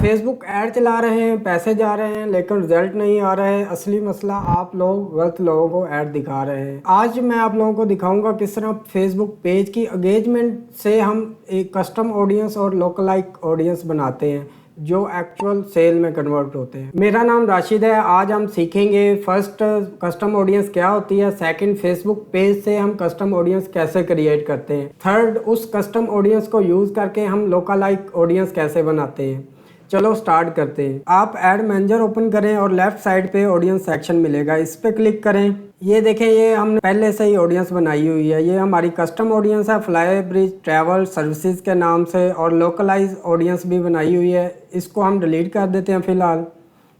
Facebook ad चला रहे हैं, पैसे जा रहे हैं लेकिन रिजल्ट नहीं आ रहे हैं। असली मसला आप लोग गलत लोगों को ऐड दिखा रहे हैं। आज मैं आप लोगों को दिखाऊंगा किस तरह फेसबुक पेज की एंगेजमेंट से हम एक कस्टम ऑडियंस और लोकलाइक ऑडियंस बनाते हैं जो एक्चुअल सेल में कन्वर्ट होते हैं। मेरा नाम राशिद है। आज हम सीखेंगे फर्स्ट कस्टम ऑडियंस क्या होती है, सेकंड फेसबुक पेज से हम कस्टम ऑडियंस कैसे क्रिएट करते हैं, थर्ड उस कस्टम ऑडियंस को यूज़ करके हम लोकलाइक ऑडियंस कैसे बनाते हैं। चलो स्टार्ट करते हैं। आप एड मैनेजर ओपन करें और लेफ्ट साइड पे ऑडियंस सेक्शन मिलेगा, इस पे क्लिक करें। ये देखें, ये हमने पहले से ही ऑडियंस बनाई हुई है। ये हमारी कस्टम ऑडियंस है, फ्लाई ब्रिज ट्रैवल सर्विसेज के नाम से, और लोकलाइज ऑडियंस भी बनाई हुई है। इसको हम डिलीट कर देते हैं, फिलहाल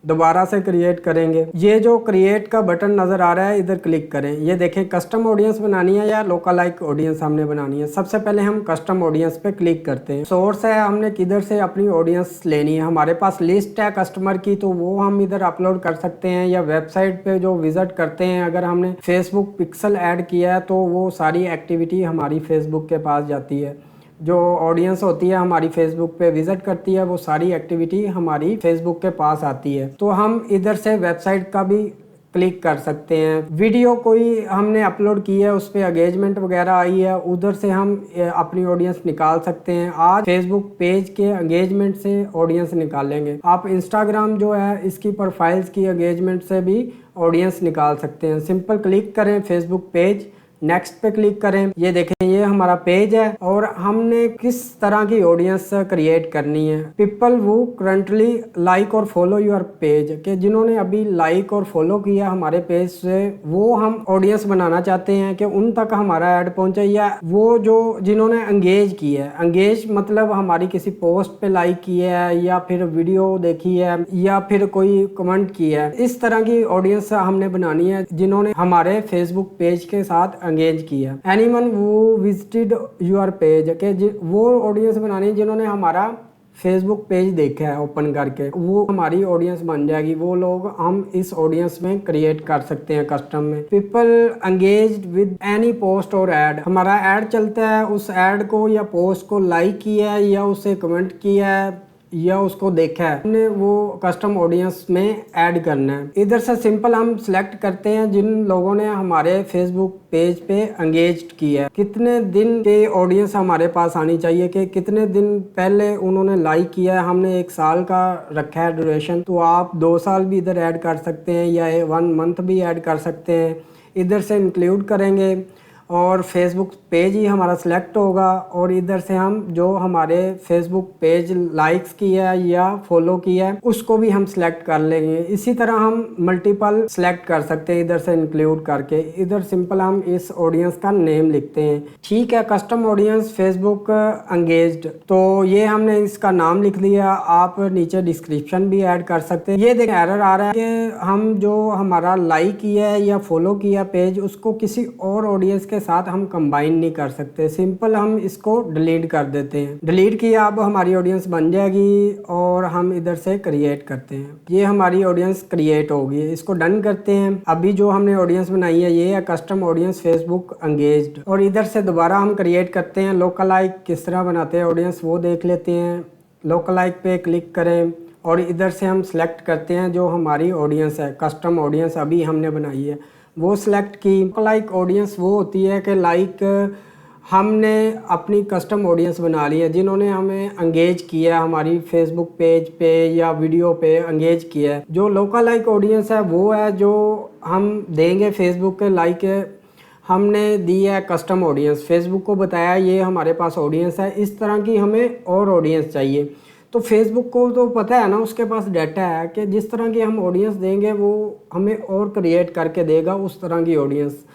दोबारा से क्रिएट करेंगे। ये जो क्रिएट का बटन नज़र आ रहा है, इधर क्लिक करें। ये देखें, कस्टम ऑडियंस बनानी है या लोकलाइक ऑडियंस हमने बनानी है। सबसे पहले हम कस्टम ऑडियंस पे क्लिक करते हैं। सोर्स है हमने किधर से अपनी ऑडियंस लेनी है। हमारे पास लिस्ट है कस्टमर की, तो वो हम इधर अपलोड कर सकते हैं, या वेबसाइट पे जो विजिट करते हैं, अगर हमने फेसबुक पिक्सल ऐड किया है तो वो सारी एक्टिविटी हमारी फेसबुक के पास जाती है। जो ऑडियंस होती है हमारी फेसबुक पे विजिट करती है, वो सारी एक्टिविटी हमारी फेसबुक के पास आती है। तो हम इधर से वेबसाइट का भी क्लिक कर सकते हैं। वीडियो कोई हमने अपलोड की है, उस पर एंगेजमेंट वगैरह आई है, उधर से हम अपनी ऑडियंस निकाल सकते हैं। आज फेसबुक पेज के एंगेजमेंट से ऑडियंस निकालेंगे। आप इंस्टाग्राम जो है इसकी प्रोफाइल्स की एंगेजमेंट से भी ऑडियंस निकाल सकते हैं। सिंपल क्लिक करें फेसबुक पेज, नेक्स्ट पे क्लिक करें। ये देखें, ये हमारा पेज है और हमने किस तरह की ऑडियंस क्रिएट करनी है। पीपल वो करंटली लाइक और फॉलो योर पेज, के जिन्होंने अभी लाइक और फॉलो किया हमारे पेज से, वो हम ऑडियंस बनाना चाहते हैं कि उन तक हमारा ऐड पहुंचे। या वो जो जिन्होंने एंगेज किया है, एंगेज मतलब हमारी किसी पोस्ट पे लाइक किया है, या फिर वीडियो देखी है, या फिर कोई कमेंट किया है। इस तरह की ऑडियंस हमने बनानी है जिन्होंने हमारे फेसबुक पेज के साथ एंगेज किया। एनीवन वो विजिटेड योर पेज, के वो ऑडियंस बनानी जिन्होंने हमारा फेसबुक पेज देखा है ओपन करके, वो हमारी ऑडियंस बन जाएगी। वो लोग हम इस ऑडियंस में क्रिएट कर सकते हैं कस्टम में। People engaged with any post और ऐड, हमारा ऐड चलता है, उस ऐड को या पोस्ट को लाइक किया है, या उसे कमेंट किया है, या उसको देखा है, हमने वो कस्टम ऑडियंस में ऐड करना है। इधर से सिंपल हम सिलेक्ट करते हैं जिन लोगों ने हमारे फेसबुक पेज पे एंगेज्ड किया है, कितने दिन के ऑडियंस हमारे पास आनी चाहिए, कि कितने दिन पहले उन्होंने लाइक किया है। हमने 1 साल का रखा है ड्यूरेशन, तो आप 2 साल भी इधर ऐड कर सकते हैं, या 1 मंथ भी ऐड कर सकते हैं। इधर से इंक्लूड करेंगे और फेसबुक पेज ही हमारा सिलेक्ट होगा, और इधर से हम जो हमारे फेसबुक पेज लाइक्स किया है या फॉलो किया है उसको भी हम सिलेक्ट कर लेंगे। इसी तरह हम मल्टीपल सिलेक्ट कर सकते हैं इधर से इंक्लूड करके। इधर सिंपल हम इस ऑडियंस का नेम लिखते हैं। ठीक है, कस्टम ऑडियंस फेसबुक एंगेज्ड, तो ये हमने इसका नाम लिख दिया। आप नीचे डिस्क्रिप्शन भी ऐड कर सकते हैं। ये देखें, एरर आ रहा है कि हम जो हमारा लाइक किया है या फॉलो किया पेज, उसको किसी और ऑडियंस के साथ हम कंबाइन नहीं कर सकते। सिंपल हम इसको डिलीट कर देते हैं। डिलीट किया, अब हमारी ऑडियंस बन जाएगी, और हम इधर से क्रिएट करते हैं। ये हमारी ऑडियंस क्रिएट होगी। इसको डन करते हैं। अभी जो हमने ऑडियंस बनाई है, ये है कस्टम ऑडियंस फेसबुक एंगेज्ड। और इधर से दोबारा हम क्रिएट करते हैं। लोकलाइक किस तरह बनाते हैं ऑडियंस, वो देख लेते हैं। लोकलाइक पे क्लिक करें और इधर से हम सेलेक्ट करते हैं जो हमारी ऑडियंस है, कस्टम ऑडियंस अभी हमने बनाई है, वो सिलेक्ट की। लाइक ऑडियंस वो होती है कि लाइक हमने अपनी कस्टम ऑडियंस बना ली है जिन्होंने हमें एंगेज किया है, हमारी फेसबुक पेज पे या वीडियो पे एंगेज किया है। जो लोकल लाइक ऑडियंस है वो है जो हम देंगे फेसबुक के लाइक हमने दी है कस्टम ऑडियंस। फेसबुक को बताया ये हमारे पास ऑडियंस है, इस तरह की हमें और ऑडियंस चाहिए। तो फेसबुक को तो पता है ना, उसके पास डाटा है कि जिस तरह की हम ऑडियंस देंगे वो हमें और क्रिएट करके देगा उस तरह की ऑडियंस।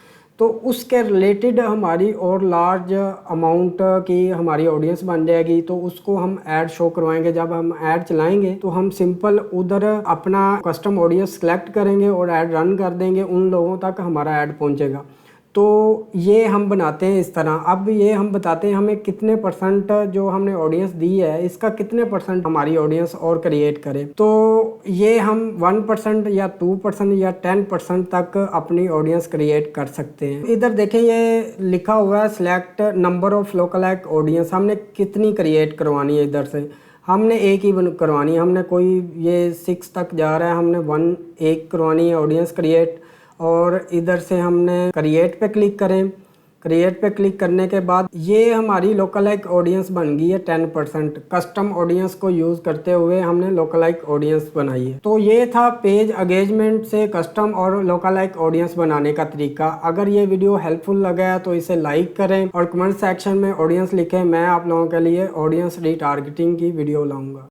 तो उसके रिलेटेड हमारी और लार्ज अमाउंट की हमारी ऑडियंस बन जाएगी। तो उसको हम ऐड शो करवाएंगे। जब हम ऐड चलाएंगे तो हम सिंपल उधर अपना कस्टम ऑडियंस सेलेक्ट करेंगे और ऐड रन कर देंगे, उन लोगों तक हमारा ऐड पहुंचेगा। तो ये हम बनाते हैं इस तरह। अब ये हम बताते हैं हमें कितने परसेंट जो हमने ऑडियंस दी है, इसका कितने परसेंट हमारी ऑडियंस और क्रिएट करे। तो ये हम 1% या 2% या 10% तक अपनी ऑडियंस क्रिएट कर सकते हैं। इधर देखें, ये लिखा हुआ है सिलेक्ट नंबर ऑफ लोकलाइक ऑडियंस, हमने कितनी क्रिएट करवानी है। इधर से हमने एक ही करवानी है, हमने कोई ये 6 तक जा रहा है, हमने एक करवानी है ऑडियंस क्रिएट। और इधर से हमने क्रिएट पे क्लिक करें। क्रिएट पे क्लिक करने के बाद ये हमारी लोकलाइक ऑडियंस बन गई है 10%। कस्टम ऑडियंस को यूज़ करते हुए हमने लोकलाइक ऑडियंस बनाई है। तो ये था पेज एंगेजमेंट से कस्टम और लोकलाइक ऑडियंस बनाने का तरीका। अगर ये वीडियो हेल्पफुल लगा है तो इसे लाइक करें और कमेंट सेक्शन में ऑडियंस लिखें। मैं आप लोगों के लिए ऑडियंस रीटारगेटिंग की वीडियो लाऊंगा।